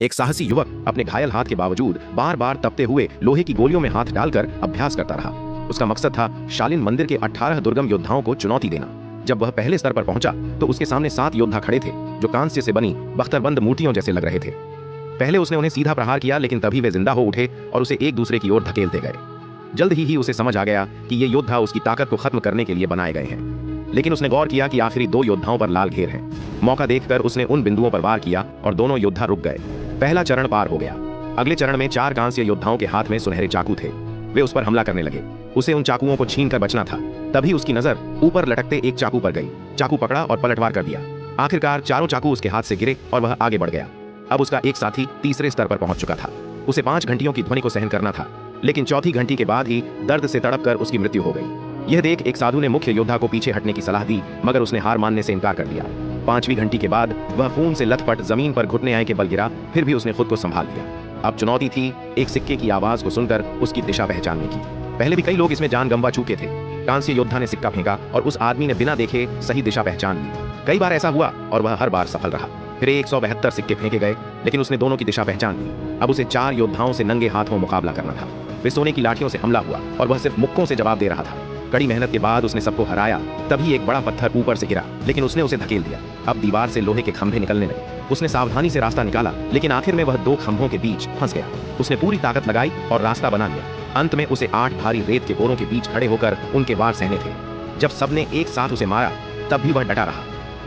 एक साहसी युवक अपने घायल हाथ के बावजूद बार बार तपते हुए लोहे की गोलियों में हाथ डालकर अभ्यास करता रहा। उसका मकसद था शालिन मंदिर के 18 दुर्गम योद्धाओं को चुनौती देना। जब वह पहले स्तर पर पहुंचा तो उसके सामने 7 योद्धा खड़े थे जो कांस्य से बनी बख्तरबंद मूर्तियों जैसे लग रहे थे। पहले उसने उन्हें सीधा प्रहार किया, लेकिन तभी वे जिंदा हो उठे और उसे एक दूसरे की ओर धकेलते गए। जल्द ही उसे समझ आ गया कि ये योद्धा उसकी ताकत को खत्म करने के लिए बनाए गए हैं। लेकिन उसने गौर किया कि आखिरी 2 योद्धाओं पर लाल घेर है। मौका देखकर उसने उन बिंदुओं पर वार किया और दोनों योद्धा रुक गए। पहला चरण पार हो गया। अगले चरण में 4 कांस्य योद्धाओं के हाथ में सुनहरे चाकू थे। वे उस पर हमला करने लगे। उसे उन चाकुओं को छीनकर बचना था। तभी उसकी नजर ऊपर लटकते एक चाकू पर गई। चाकू पकड़ा और पलटवार कर दिया। आखिरकार चारों चाकू उसके हाथ से गिरे और वह आगे बढ़ गया। अब उसका एक साथी तीसरे स्तर पर पहुंच चुका था। उसे 5 घंटियों की ध्वनि को सहन करना था, लेकिन चौथी घंटी के बाद ही दर्द से तड़पकर उसकी मृत्यु हो गई। यह देख एक साधु ने मुख्य योद्धा को पीछे हटने की सलाह दी, मगर उसने हार मानने से इनकार कर दिया। 5वीं घंटी के बाद वह खून से लथपथ जमीन पर घुटने आए के बल गिरा, फिर भी उसने खुद को संभाल लिया। अब चुनौती थी एक सिक्के की आवाज को सुनकर उसकी दिशा पहचानने की। पहले भी कई लोग इसमें जान गंवा चुके थे। कांस्य योद्धा ने सिक्का फेंका और उस आदमी ने बिना देखे सही दिशा पहचान ली। कई बार ऐसा हुआ और वह हर बार सफल रहा। फिर 172 सिक्के फेंके गए, लेकिन उसने दोनों की दिशा पहचान ली। अब उसे 4 योद्धाओं से नंगे हाथों मुकाबला करना था। वे सोने की लाठियों से हमला हुआ और वह सिर्फ मुक्कों से जवाब दे रहा था। कड़ी मेहनत के बाद उसने सबको हराया। तभी एक बड़ा पत्थर ऊपर से गिरा, लेकिन उसने उसे धकेल दिया। अब दीवार से लोहे के खंभे निकलने लगे। उसने सावधानी से रास्ता निकाला, लेकिन आखिर में वह 2 खंभों के बीच फंस गया। उसने पूरी ताकत लगाई और रास्ता बना लिया। अंत में उसे 8 भारी रेत के बोरों के बीच खड़े होकर उनके वार सहने थे। जब सबने एक साथ उसे मारा, तब भी वह डटा रहा।